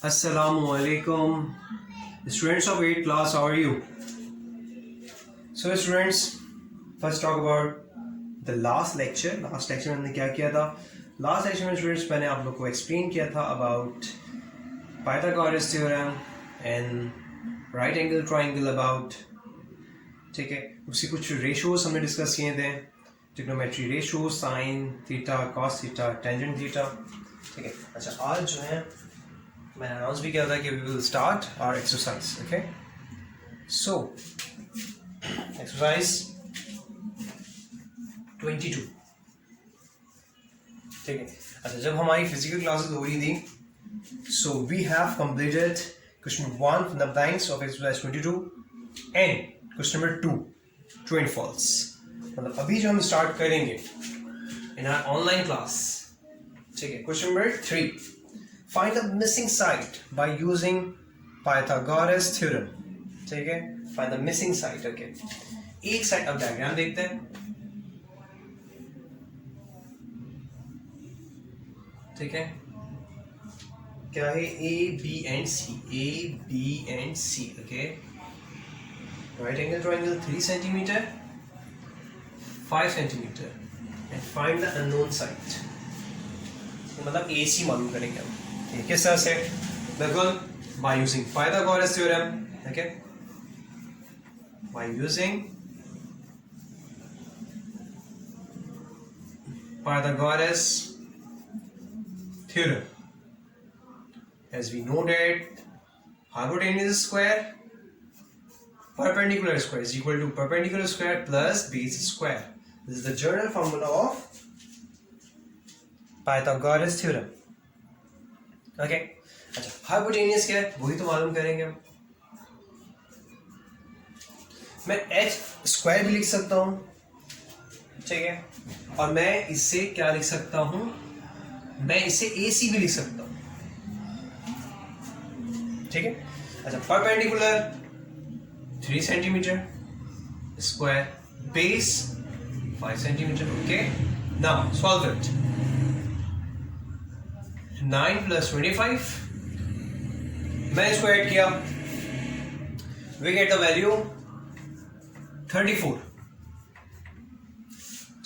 Assalamualaikum. Students of 8th class, how are you? So students, first talk about the last lecture. Last lecture में हमने क्या किया था? Last lecture में students मैंने आप लोग को explain किया था about Pythagoras theorem and right angle triangle about, ठीक है, उसकी कुछ ratios हमने discuss किए थे, trigonometry ratios, sin theta, cos theta, tangent theta, ठीक है. अच्छा, आज जो है मैंने अनाउंस भी किया था कि we will start our exercise. Okay, so exercise 22. ठीक है. अच्छा, जब हमारी फिजिकल क्लासेस हो रही थी, so we have completed question 1 from the blanks of exercise 22 and question number 2 true and false. मतलब अभी जो हम स्टार्ट करेंगे इन आवर ऑनलाइन क्लास, ठीक है. Question number 3, find the missing side by using Pythagoras theorem. ठीक है, find the missing side. Okay, एक साइड. अब डायग्राम देखते हैं. ठीक है, क्या है? A, B and C. A, B and C. Okay, right angle triangle 3 centimeter, 5 centimeter, and find the unknown side. मतलब AC मालूम करेंगे हम. किस तरह से? बिल्कुल by using Pythagoras theorem. okay, by using Pythagoras theorem, as we know that hypotenuse square perpendicular square is equal to perpendicular square plus base square. This is the general formula of Pythagoras theorem. Okay. अच्छा, hypotenuse क्या है वही तो मालूम करेंगे हम. मैं H square भी लिख सकता हूं, ठीक है, और मैं इससे क्या लिख सकता हूं? मैं इससे AC भी लिख सकता हूं, ठीक है. अच्छा, perpendicular 3 centimetre, square base 5 centimetre. Okay, now solve it. 9 plus 25, मैंने इसको ऐड किया, we get the value 34.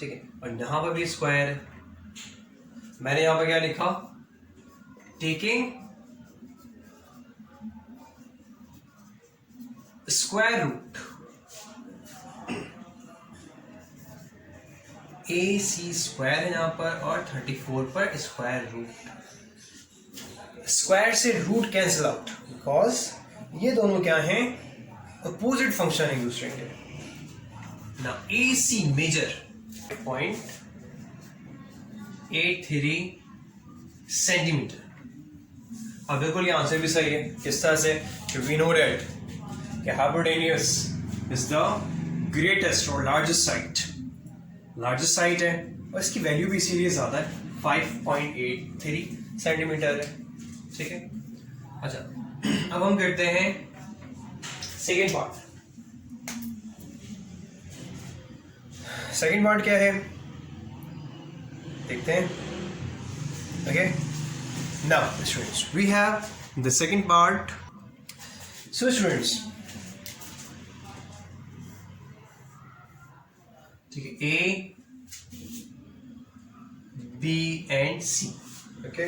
ठीक है, और यहां पर भी स्क्वायर है. मैंने यहां पर क्या लिखा? Taking square root AC square है यहां पर, और 34 पर स्क्वायर रूट. स्क्वायर से रूट कैंसिल आउट, बिकॉज ये दोनों क्या हैं? अपोजिट फंक्शन एक दूसरे के. ना AC मेजर 0.83 सेंटीमीटर. अब बिल्कुल ये आंसर भी सही है. किस तरह से? वी नो दैट कि हाइपोटेन्यूस इज द ग्रेटेस्ट और लार्जेस्ट साइड. लार्जेस्ट साइड है और इसकी वैल्यू भी इसीलिए ज्यादा है, 5.83 सेंटीमीटर है. ठीक है. अच्छा, अब हम करते हैं सेकेंड पार्ट. सेकेंड पार्ट क्या है देखते हैं. Okay, now students we have the second part. So students, ठीक है, A, B and C. Okay,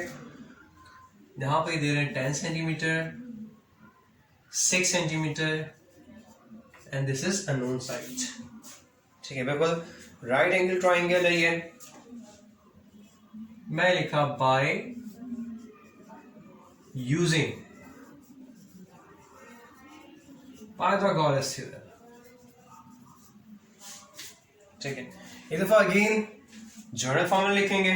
यहां पे दे रहे हैं 10 centimetre, 6 centimetre, and this is unknown side. ठीक है, बिल्कुल राइट एंगल ट्राइंगल है ये. मैं लिखा बाय यूजिंग पाइथागोरस थ्योरम. ठीक है, इस दफा अगेन जनरल फॉर्मूला लिखेंगे,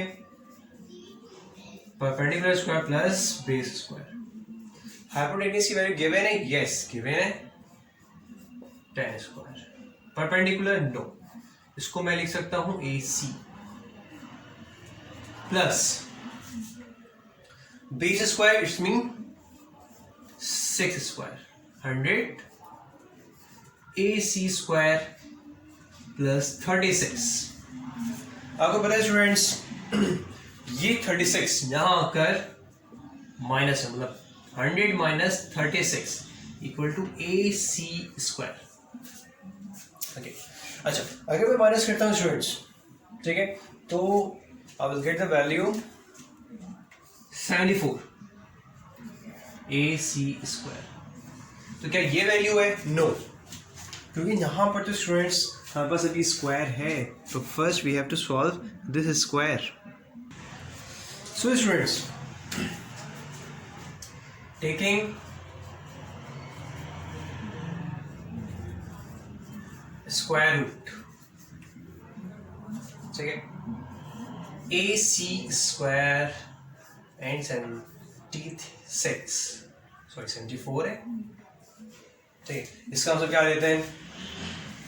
perpendicular square plus base square. Hypotenuse की वैल्यू गिवन है, यस गिवन है 10 स्क्वायर. परपेंडिकुलर नो, इसको मैं लिख सकता हूं AC plus base square, it's mean 6 square, 100 AC square plus 36. आपको पता है स्टूडेंट्स, ये 36 यहां आकर माइनस है, मतलब 100 minus 36 equal to AC square. Okay. अच्छा, अगर मैं माइनस करता हूँ स्टूडेंट्स, ठीक है, तो I will get the value 74 AC square. तो क्या ये वैल्यू है? नो, क्योंकि यहाँ पर तो स्टूडेंट्स हमारे पास अभी स्क्वायर है, तो first we have to solve this square. So students, taking square root, ठीक है, AC स्क्वायर एंड 74 है, ठीक है. इसका मतलब क्या लेते हैं?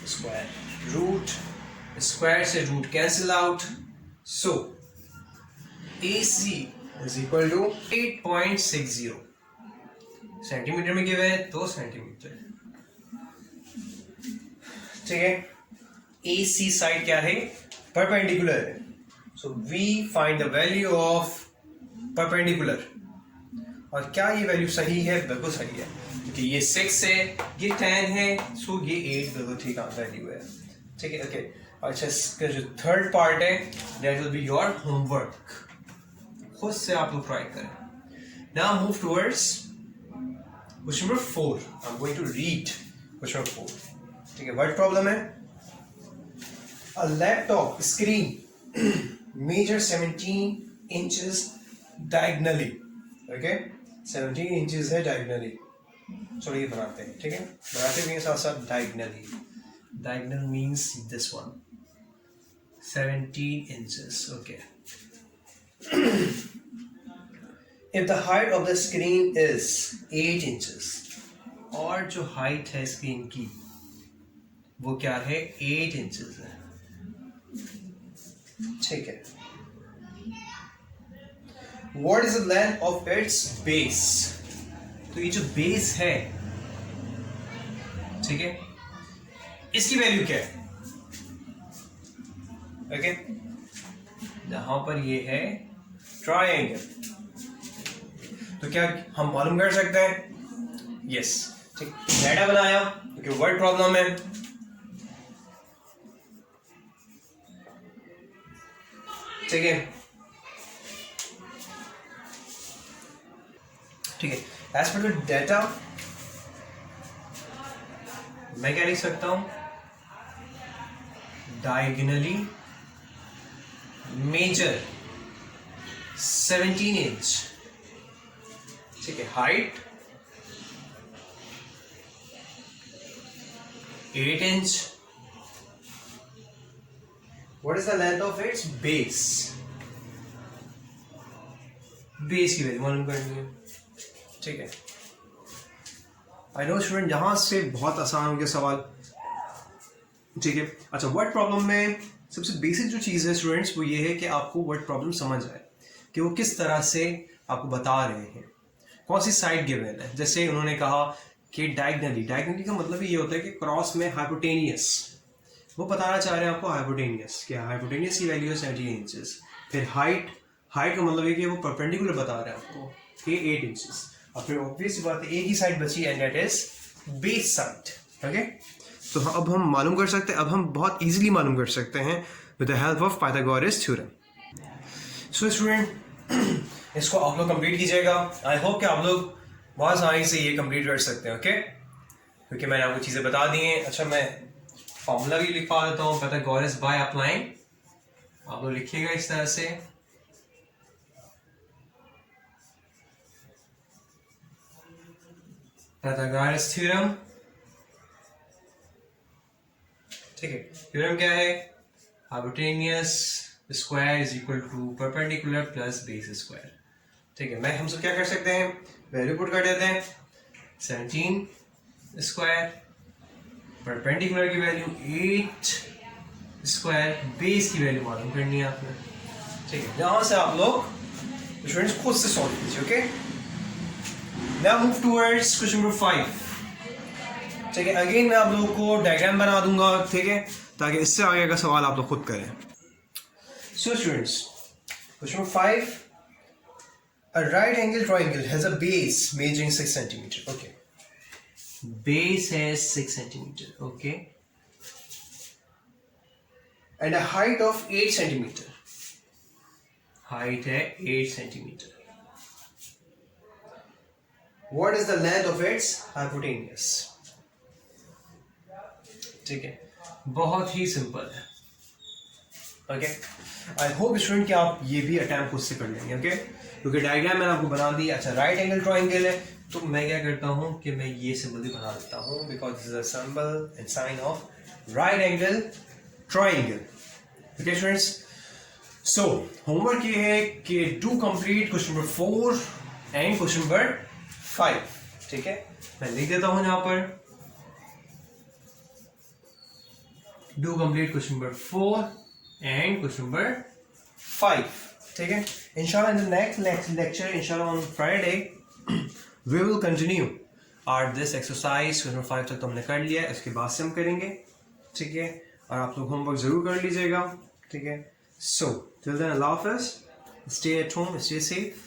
स्क्वायर रूट, स्क्वायर से root cancel out, so AC is equal to 8.60. Centimetre में गिवन है तो सेंटीमीटर, ठीक है. AC साइड क्या है? परपेंडिकुलर है. So we find the value of perpendicular. और क्या ये वैल्यू सही है? बिल्कुल सही है, क्योंकि ये 6 है, ये 10 है, सो ये 8 बिल्कुल ठीक वैल्यू है, ठीक है. ओके, अच्छा, इसका जो थर्ड पार्ट है that will be your homework. खुद से आप लोग ट्राई करें. Now move towards question number 4. I am going to read question number 4. ठीक है, वर्ड प्रॉब्लम है. A laptop screen measure 17 inches diagonally. Okay, 17 inches है डायगनली. चलो ये बनाते हैं, ठीक है, बनाते भी साथ साथ diagonally. Diagonal means this one, 17 inches. Okay. If the height of the screen is 8 inches, और जो हाइट है स्क्रीन की वो क्या है? 8 inches है, ठीक है. What is the length of its base? तो ये जो बेस है, ठीक है, इसकी वैल्यू क्या है? ओके, यहां पर ये है ट्रायंगल, तो क्या हम मालूम कर सकते हैं? यस, ठीक. डाटा बनाया क्योंकि वर्ड प्रॉब्लम है, ठीक है, ठीक है. एज पर द डेटा मैं क्या लिख सकता हूं? डायगनली मेजर 17 इंच, ठीक है. Height 8 inch. What is the length of its base? Base की वैल्यू मालूम करनी है, ठीक है. आई नो स्टूडेंट, यहां से बहुत आसान हो गया सवाल, ठीक है. अच्छा, वर्ड प्रॉब्लम में सबसे बेसिक जो चीज़ है स्टूडेंट्स वो ये है कि आपको वर्ड प्रॉब्लम समझ आए कि वो किस तरह से आपको बता रहे हैं, कौन सी साइड गिवन है. जैसे उन्होंने कहा कि डायगनली का मतलब ये होता है कि क्रॉस में हाइपोटेनियस, वो बताना चाह रहे हैं आपको हाइपोटेनियस, कि हाइपोटेनियस की वैल्यू है 17 इंचेस. फिर हाइट का मतलब है कि वो परपेंडिकुलर बता रहे हैं आपको कि 8 इंचेस. और फिर ऑब्वियस बात है एक ही साइड बची and that is base side. Okay, तो अब हम मालूम कर सकते हैं, अब हम बहुत इजीली मालूम कर सकते हैं with the help of Pythagoras theorem. So student, इसको आप लोग कंप्लीट कीजिएगा. आई होप कि आप लोग बहुत आसानी से ये कंप्लीट कर सकते हैं. ओके, क्योंकि मैंने आपको चीज़ें बता दी हैं. अच्छा, मैं फॉर्मूला भी लिखवा देता हूँ. पाइथागोरस बाय अप्लाइंग, आप लोग लिखिएगा इस तरह से. पाइथागोरस थ्योरम, ठीक है. थ्योरम क्या है? Hypotenuse square is equal to perpendicular plus base square. ठीक है, मैं हम सब क्या कर सकते हैं? वैल्यू पुट कर देते हैं. 17 स्क्वायर, परपेंडिकुलर की वैल्यू 8 स्क्वायर, बेस की वैल्यू मालूम करनी है आपने. ठीक है, यहां से आप लोग स्टूडेंट्स खुद से सॉल्व कीजिए. Okay, now move towards question number 5. ठीक है, अगेन मैं आप लोगों को डायग्राम बना दूंगा, ठीक है, ताकि इससे आगे का सवाल आप लोग खुद करें. So students, question number 5, A right angle triangle has a base measuring 6 centimeter. Okay. Base has 6 centimeter. Okay. And a height of 8 centimeter. Height है 8 centimeter. What is the length of its hypotenuse? ठीक है, बहुत ही simple है. Okay, I hope student कि आप ये भी attempt खुद से कर लेंगे. ओके, क्योंकि डायग्राम मैंने आपको बना दी. अच्छा, राइट एंगल ट्राइंगल है तो मैं क्या करता हूँ कि मैं ये सिंबल भी बना देता हूँ, because this is a symbol and sign of right angle triangle. Okay students, so homework ये है कि do complete question number 4 and question number 5. ठीक है, मैं लिख देता हूँ यहाँ पर. Do complete question number 4 and question number 5. ठीक है, inshallah in the next lecture, inshallah on Friday we will continue our this exercise. question number 5 तक तो हमने कर लिया है, इसके बाद से हम करेंगे. ठीक है, और आप लोग होमवर्क जरूर कर लीजिएगा. ठीक है, so till then Allah Hafiz, stay at home, stay safe.